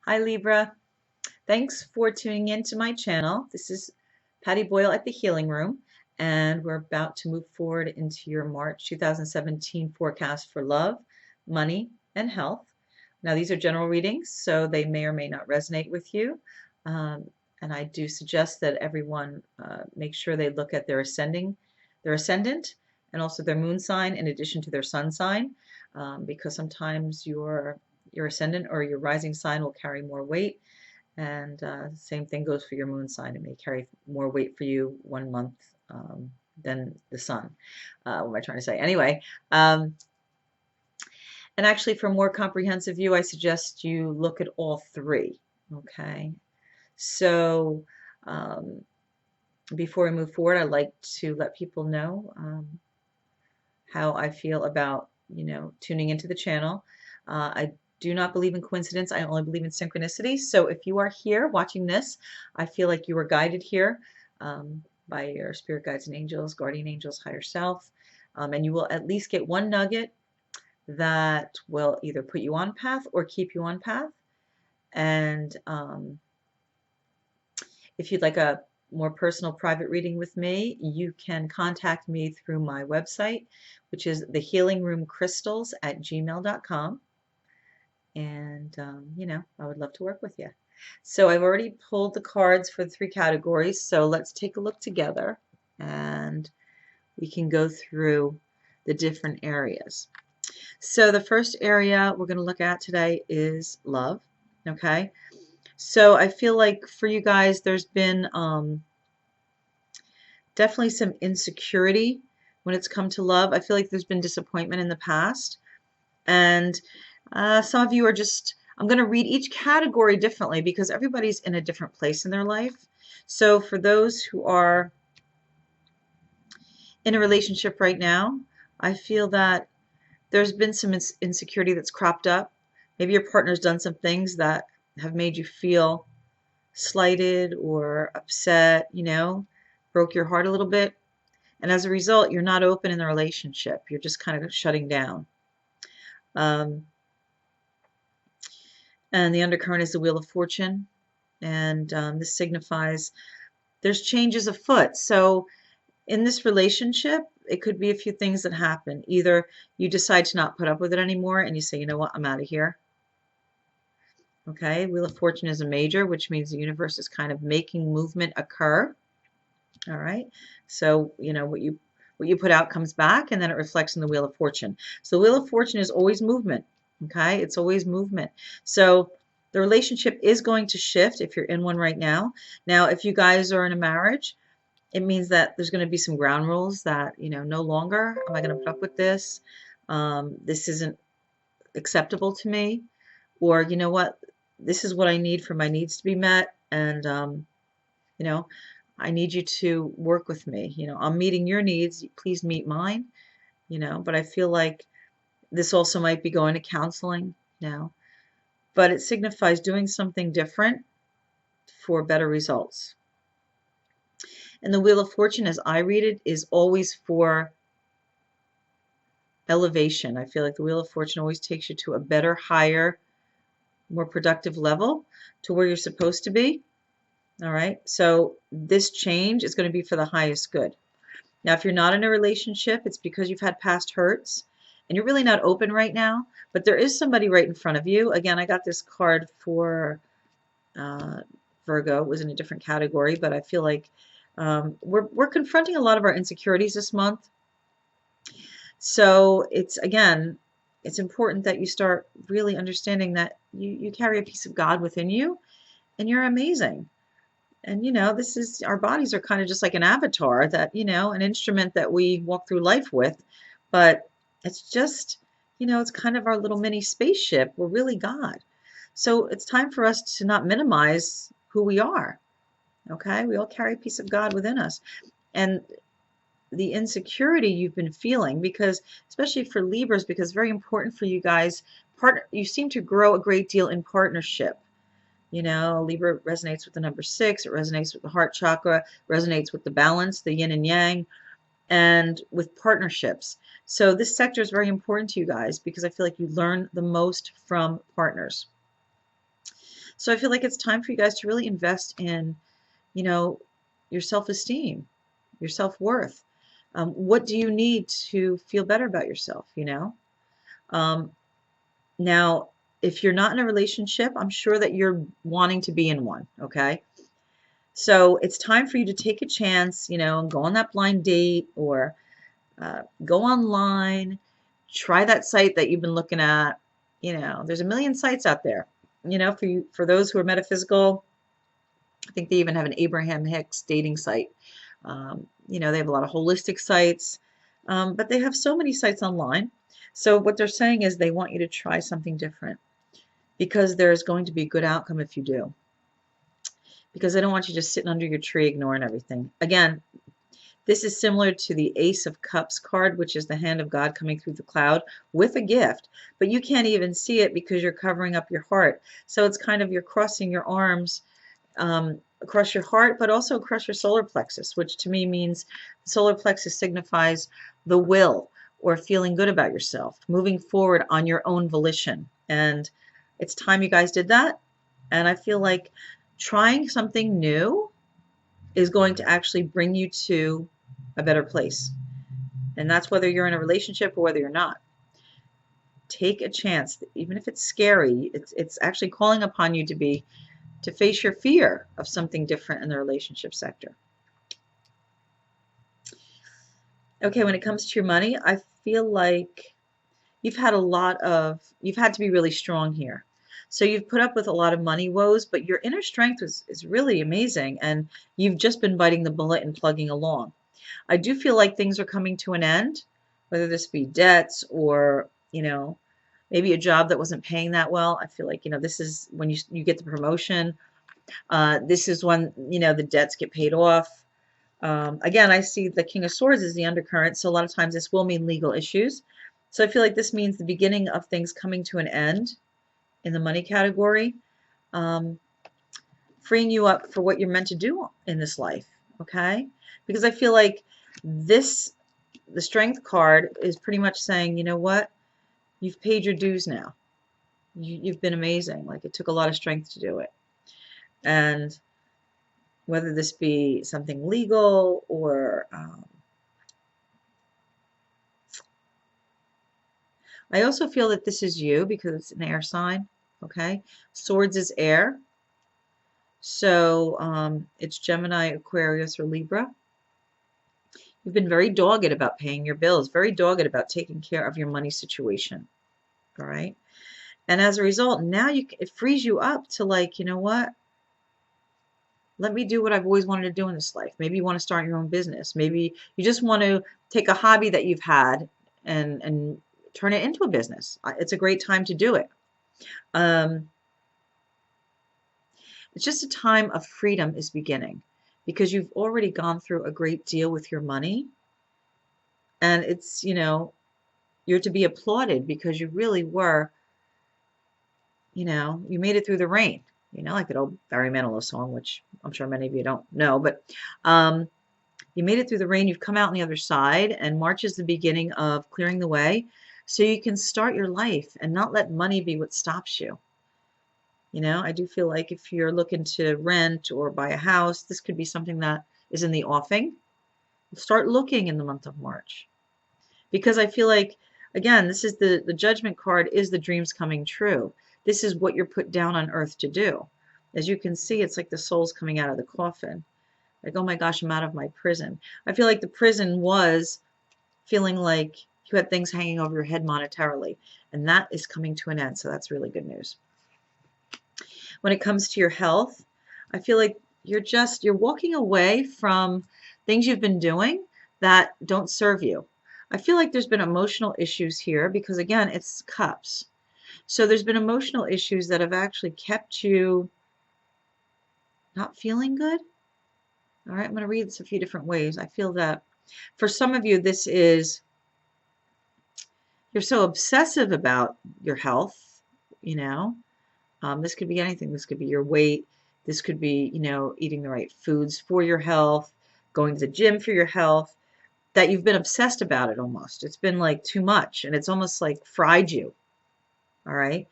Hi Libra. Thanks for tuning in to my channel. This is Patty Boyle at the Healing Room, and we're about to move forward into your March 2017 forecast for love, money, and health. Now, these are general readings, so they may or may not resonate with you. And I do suggest that everyone make sure they look at their ascendant, and also their moon sign in addition to their sun sign, because sometimes your ascendant or your rising sign will carry more weight, and same thing goes for your moon sign. It may carry more weight for you 1 month than the sun. What am I trying to say? Anyway, and actually, for a more comprehensive view, I suggest you look at all three. Okay, so before we move forward, I'd like to let people know how I feel about tuning into the channel. I do not believe in coincidence. I only believe in synchronicity. So if you are here watching this, I feel like you are guided here by your spirit guides and angels, guardian angels, higher self, and you will at least get one nugget that will either put you on path or keep you on path. And if you'd like a more personal private reading with me, you can contact me through my website, which is thehealingroomcrystals@gmail.com. And, I would love to work with you. So I've already pulled the cards for the three categories. So let's take a look together and we can go through the different areas. So the first area we're going to look at today is love. Okay. So I feel like for you guys, there's been definitely some insecurity when it's come to love. I feel like there's been disappointment in the past. And some of you are just, I'm going to read each category differently because everybody's in a different place in their life. So for those who are in a relationship right now, I feel that there's been some insecurity that's cropped up. Maybe your partner's done some things that have made you feel slighted or upset, broke your heart a little bit. And as a result, you're not open in the relationship. You're just kind of shutting down. Um, and the undercurrent is the Wheel of Fortune. And this signifies there's changes afoot. So in this relationship, it could be a few things that happen. Either you decide to not put up with it anymore and you say, you know what, I'm out of here. Okay, Wheel of Fortune is a major, which means the universe is kind of making movement occur. All right, so what you put out comes back, and then it reflects in the Wheel of Fortune. So the Wheel of Fortune is always movement. Okay, it's always movement. So the relationship is going to shift if you're in one right now. Now, if you guys are in a marriage, it means that there's going to be some ground rules that, no longer am I going to put up with this. This isn't acceptable to me. Or, you know what, this is what I need for my needs to be met. And, you know, I need you to work with me. I'm meeting your needs. Please meet mine. But I feel like this also might be going to counseling now. But it signifies doing something different for better results. And the Wheel of Fortune, as I read it, is always for elevation. I feel like the Wheel of Fortune always takes you to a better, higher, more productive level, to where you're supposed to be. All right. So this change is going to be for the highest good. Now, if you're not in a relationship, it's because you've had past hurts and you're really not open right now, but there is somebody right in front of you. Again, I got this card for Virgo. It was in a different category, but I feel like we're confronting a lot of our insecurities this month. So it's important that you start really understanding that you carry a piece of God within you and you're amazing. And this is, our bodies are kind of just like an avatar that, an instrument that we walk through life with, but it's just, it's kind of our little mini spaceship. We're really God. So it's time for us to not minimize who we are. Okay? We all carry a piece of God within us. And the insecurity you've been feeling, because especially for Libras, because it's very important for you guys, you seem to grow a great deal in partnership. Libra resonates with the number 6. It resonates with the heart chakra, resonates with the balance, the yin and yang, and with partnerships. So this sector is very important to you guys because I feel like you learn the most from partners. So I feel like it's time for you guys to really invest in, you know, your self-esteem, your self-worth. What do you need to feel better about yourself, you know? Um, Now, if you're not in a relationship, I'm sure that you're wanting to be in one, okay? So it's time for you to take a chance, you know, and go on that blind date or go online, try that site that you've been looking at. You know, there's a million sites out there. You know, for those who are metaphysical, I think they even have an Abraham Hicks dating site. You know, they have a lot of holistic sites, but they have so many sites online. So what they're saying is they want you to try something different because there's going to be a good outcome if you do. Because they don't want you just sitting under your tree ignoring everything. Again, this is similar to the Ace of Cups card, which is the hand of God coming through the cloud with a gift, but you can't even see it because you're covering up your heart. So it's kind of you're crossing your arms across your heart, but also across your solar plexus, which to me means the solar plexus signifies the will or feeling good about yourself, moving forward on your own volition. And it's time you guys did that. And I feel like trying something new is going to actually bring you to a better place. And that's whether you're in a relationship or whether you're not. Take a chance, even if it's scary. It's actually calling upon you to face your fear of something different in the relationship sector. Okay, when it comes to your money, I feel like you've had to be really strong here. So you've put up with a lot of money woes, but your inner strength is really amazing, and you've just been biting the bullet and plugging along. I do feel like things are coming to an end, whether this be debts or, you know, maybe a job that wasn't paying that well. I feel like, you know, this is when you get the promotion. This is when, you know, the debts get paid off. Again, I see the King of Swords as the undercurrent, so a lot of times this will mean legal issues. So I feel like this means the beginning of things coming to an end in the money category, um, freeing you up for what you're meant to do in this life, okay? Because I feel like this, the Strength card is pretty much saying, you know what? You've paid your dues now. You've been amazing. Like, it took a lot of strength to do it. And whether this be something legal or I also feel that this is you because it's an air sign, okay? Swords is air. So it's Gemini, Aquarius, or Libra. You've been very dogged about paying your bills, very dogged about taking care of your money situation, all right? And as a result, now it frees you up to, like, you know what? Let me do what I've always wanted to do in this life. Maybe you want to start your own business. Maybe you just want to take a hobby that you've had and turn it into a business. It's a great time to do it. It's just a time of freedom is beginning because you've already gone through a great deal with your money. And it's, you know, you're to be applauded because you really were, you know, you made it through the rain. You know, like that old Barry Manilow song, which I'm sure many of you don't know, but you made it through the rain. You've come out on the other side, and March is the beginning of clearing the way so you can start your life and not let money be what stops you. You know, I do feel like if you're looking to rent or buy a house, this could be something that is in the offing. Start looking in the month of March. Because I feel like, again, this is the Judgment card is the dreams coming true. This is what you're put down on earth to do. As you can see, it's like the soul's coming out of the coffin. Like, oh my gosh, I'm out of my prison. I feel like the prison was feeling like you had things hanging over your head monetarily. And that is coming to an end. So that's really good news. When it comes to your health, I feel like you're walking away from things you've been doing that don't serve you. I feel like there's been emotional issues here because, again, it's cups. So there's been emotional issues that have actually kept you not feeling good. All right, I'm going to read this a few different ways. I feel that for some of you, this is you're so obsessive about your health, you know. This could be anything. This could be your weight. This could be, you know, eating the right foods for your health, going to the gym for your health, that you've been obsessed about it almost. It's been like too much, and it's almost like fried you. All right.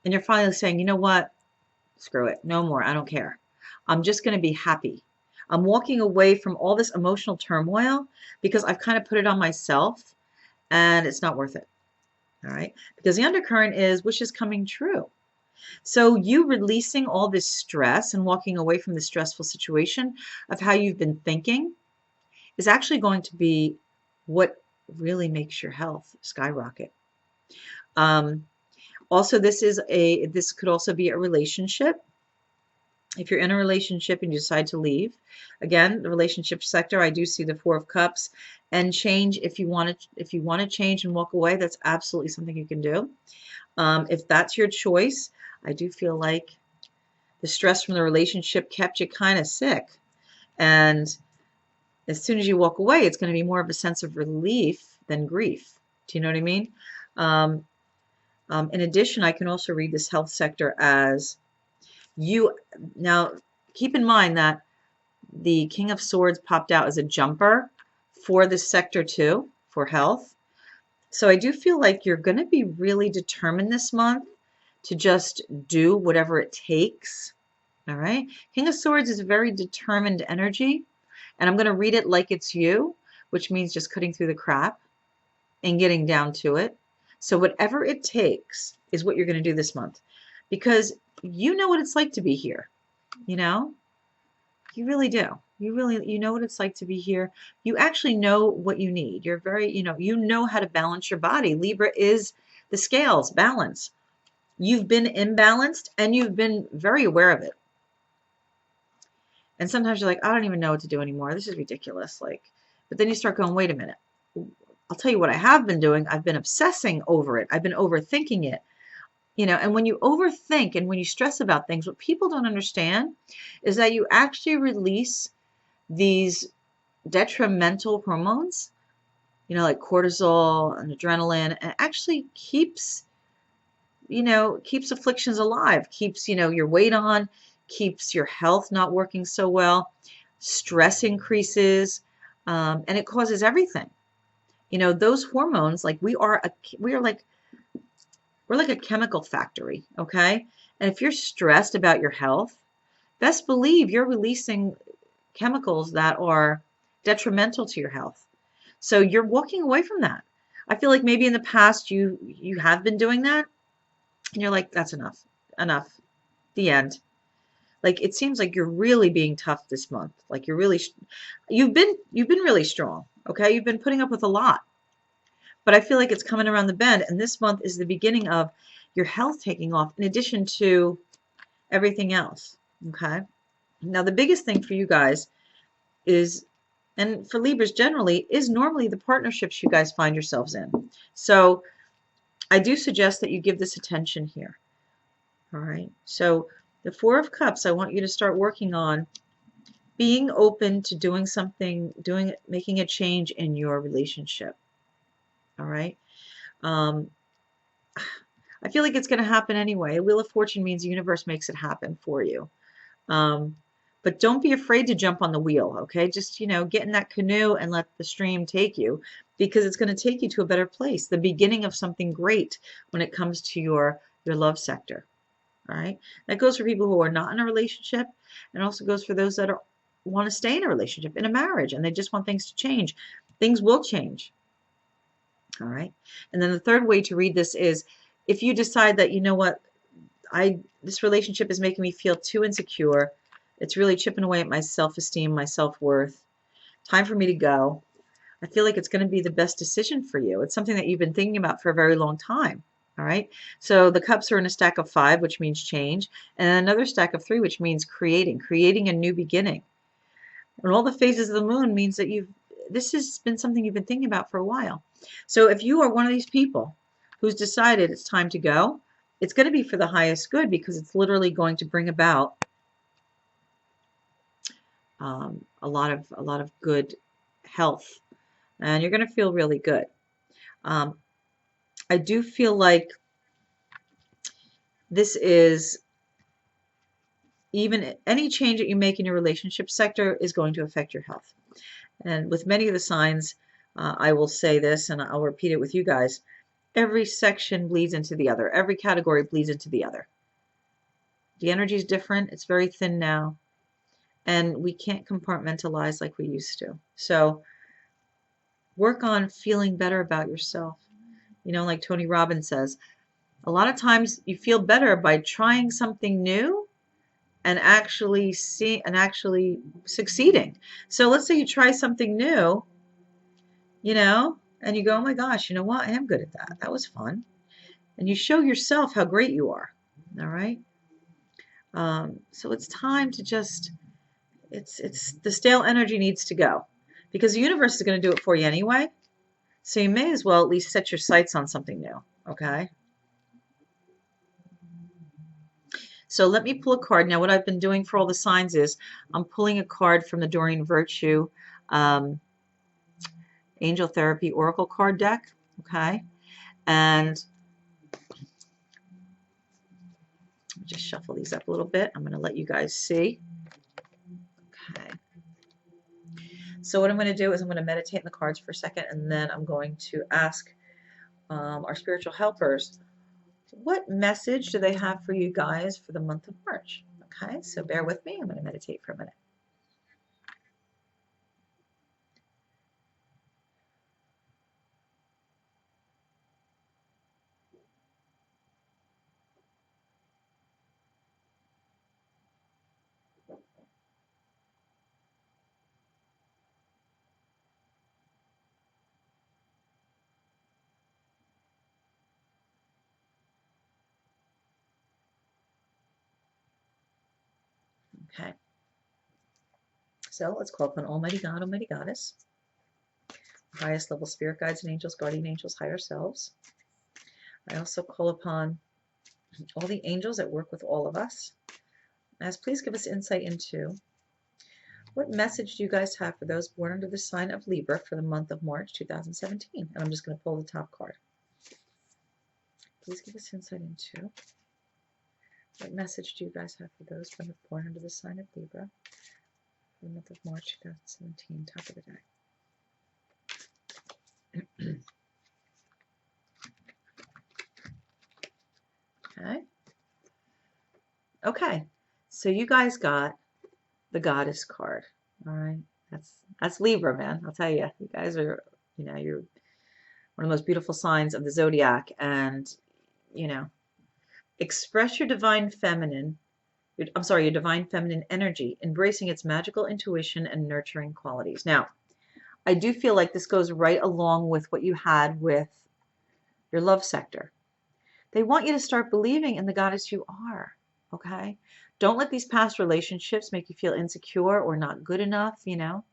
And you're finally saying, you know what? Screw it. No more. I don't care. I'm just going to be happy. I'm walking away from all this emotional turmoil because I've kind of put it on myself and it's not worth it. All right. Because the undercurrent is wishes coming true. So you releasing all this stress and walking away from the stressful situation of how you've been thinking is actually going to be what really makes your health skyrocket. Also, this could also be a relationship. If you're in a relationship and you decide to leave, again, the relationship sector, I do see the Four of Cups, and change. If you want to change and walk away, that's absolutely something you can do. If that's your choice, I do feel like the stress from the relationship kept you kind of sick, and as soon as you walk away, it's going to be more of a sense of relief than grief. Do you know what I mean? In addition, I can also read this health sector as you. Now, keep in mind that the King of Swords popped out as a jumper for this sector too, for health. So I do feel like you're going to be really determined this month to just do whatever it takes. All right. King of Swords is a very determined energy. And I'm going to read it like it's you, which means just cutting through the crap and getting down to it. So whatever it takes is what you're going to do this month, because you know what it's like to be here. You know, you really do. You know what it's like to be here. You actually know what you need. You're very, you know how to balance your body. Libra is the scales, balance. You've been imbalanced and you've been very aware of it. And sometimes you're like, I don't even know what to do anymore. This is ridiculous. But then you start going, wait a minute. I'll tell you what I have been doing. I've been obsessing over it. I've been overthinking it. And when you overthink and when you stress about things, what people don't understand is that you actually release these detrimental hormones, like cortisol and adrenaline, and actually keeps afflictions alive, keeps, your weight on, keeps your health not working so well, stress increases, and it causes everything. Those hormones, we're like a chemical factory, okay? And if you're stressed about your health, best believe you're releasing chemicals that are detrimental to your health. So you're walking away from that. I feel like maybe in the past you have been doing that, and you're like, that's enough, the end. It seems like you're really being tough this month. You've been really strong, okay? You've been putting up with a lot. But I feel like it's coming around the bend, and this month is the beginning of your health taking off in addition to everything else, okay? Now, the biggest thing for you guys is, and for Libras generally, is normally the partnerships you guys find yourselves in. So I do suggest that you give this attention here, all right? So the Four of Cups, I want you to start working on being open to doing something, making a change in your relationship. All right. I feel like it's going to happen anyway. A Wheel of Fortune means the universe makes it happen for you. But don't be afraid to jump on the wheel, okay? Just, get in that canoe and let the stream take you, because it's going to take you to a better place, the beginning of something great when it comes to your love sector. All right. That goes for people who are not in a relationship, and also goes for those that want to stay in a relationship, in a marriage, and they just want things to change. Things will change. All right. And then the third way to read this is, if you decide that, you know what, this relationship is making me feel too insecure. It's really chipping away at my self-esteem, my self-worth. Time for me to go. I feel like it's going to be the best decision for you. It's something that you've been thinking about for a very long time. All right. So the cups are in a stack of 5, which means change, and another stack of 3, which means creating a new beginning. And all the phases of the moon means that this has been something you've been thinking about for a while. So if you are one of these people who's decided it's time to go, it's going to be for the highest good, because it's literally going to bring about a lot of good health, and you're going to feel really good. I do feel like this is, even any change that you make in your relationship sector is going to affect your health. And with many of the signs, I will say this, and I'll repeat it with you guys, every section bleeds into the other. Every category bleeds into the other. The energy is different. It's very thin now. And we can't compartmentalize like we used to. So work on feeling better about yourself. You know, like Tony Robbins says, a lot of times you feel better by trying something new and actually succeeding. So let's say you try something new, you know, and you go, oh my gosh, you know what? I am good at that. That was fun. And you show yourself how great you are. All right. So it's time to just, it's the stale energy needs to go because the universe is going to do it for you anyway. So you may as well at least set your sights on something new. Okay. So let me pull a card. Now, what I've been doing for all the signs is I'm pulling a card from the Doreen Virtue Angel Therapy Oracle card deck. Okay. And just shuffle these up a little bit. I'm going to let you guys see. Okay. So what I'm going to do is I'm going to meditate in the cards for a second, and then I'm going to ask our spiritual helpers, what message do they have for you guys for the month of March? Okay, so bear with me. I'm going to meditate for a minute. Okay, so let's call upon Almighty God, Almighty Goddess, highest level spirit guides and angels, guardian angels, higher selves. I also call upon all the angels that work with all of us. As please give us insight into what message do you guys have for those born under the sign of Libra for the month of March 2017? And I'm just going to pull the top card. Please give us insight into what message do you guys have for those born under the sign of Libra for the month of March 2017, top of the deck. Okay. Okay. So you guys got the Goddess card. All right. That's Libra, man. I'll tell you. You guys are, you know, you're one of the most beautiful signs of the zodiac, and you know, express your divine feminine. Your divine feminine energy, embracing its magical intuition and nurturing qualities. Now, I do feel like this goes right along with what you had with your love sector. They want you to start believing in the goddess you are, okay? Don't let these past relationships make you feel insecure or not good enough, you know?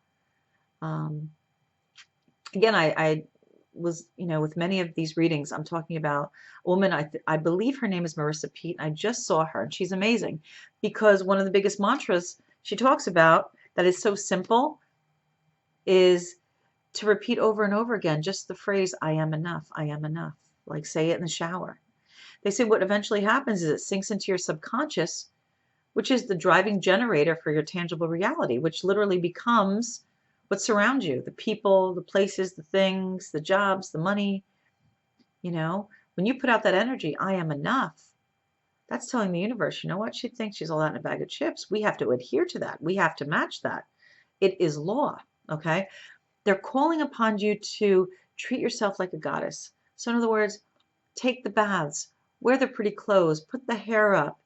Again, I was, you know, with many of these readings, I'm talking about a woman, I believe her name is Marissa Pete. I just saw her, and she's amazing because one of the biggest mantras she talks about that is so simple is to repeat over and over again just the phrase, I am enough, I am enough. Like say it in the shower. They say what eventually happens is it sinks into your subconscious, which is the driving generator for your tangible reality, which literally becomes what surrounds you, the people, the places, the things, the jobs, the money. You know, when you put out that energy, I am enough, that's telling the universe, you know what, she thinks she's all that in a bag of chips. We have to adhere to that. We have to match that. It is law, okay? They're calling upon you to treat yourself like a goddess. So in other words, take the baths, wear the pretty clothes, put the hair up,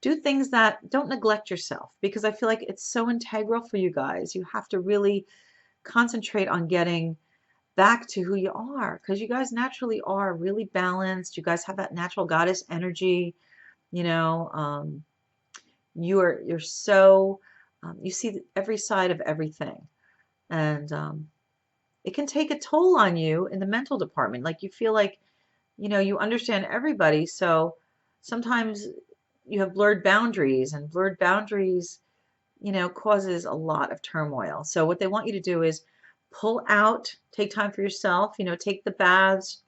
do things that don't neglect yourself, because I feel like it's so integral for you guys. You have to really concentrate on getting back to who you are, because you guys naturally are really balanced. You guys have that natural goddess energy, you know. You're so you see every side of everything, and it can take a toll on you in the mental department. Like you feel like, you know, you understand everybody, so sometimes you have blurred boundaries, and blurred boundaries, you know, causes a lot of turmoil. So what they want you to do is pull out, take time for yourself, you know, take the baths,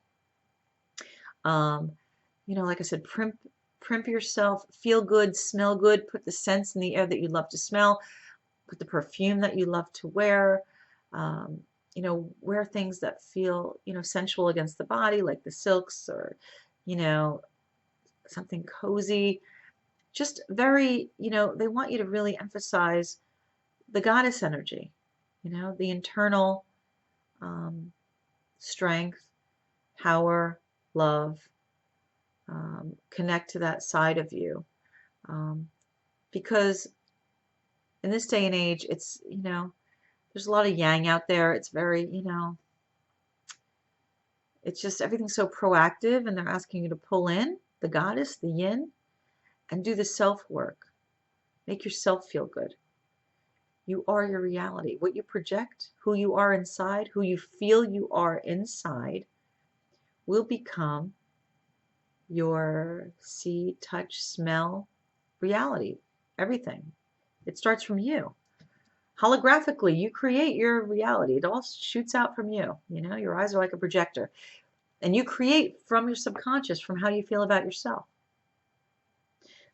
you know, like I said, primp yourself, feel good, smell good, put the scents in the air that you love to smell, put the perfume that you love to wear, you know, wear things that feel, you know, sensual against the body, like the silks or, you know, something cozy. just very, they want you to really emphasize the goddess energy, the internal strength, power, love, connect to that side of you. Because in this day and age, it's, there's a lot of yang out there. It's very, it's just everything's so proactive, and they're asking you to pull in the goddess, the yin, and do the self work. Make yourself feel good. You are your reality. What you project, who you are inside, who you feel you are inside, will become your see, touch, smell reality. Everything. It starts from you. Holographically, you create your reality. It all shoots out from you. Your eyes are like a projector. And you create from your subconscious, from how you feel about yourself.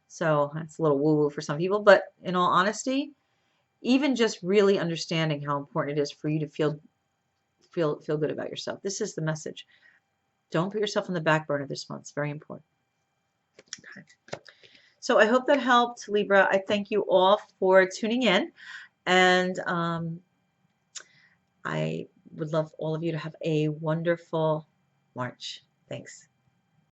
So that's a little woo-woo for some people, but in all honesty, even just really understanding how important it is for you to feel good about yourself. This is the message. Don't put yourself on the back burner this month. It's very important. Okay. So I hope that helped, Libra. I thank you all for tuning in, and I would love all of you to have a wonderful March. Thanks.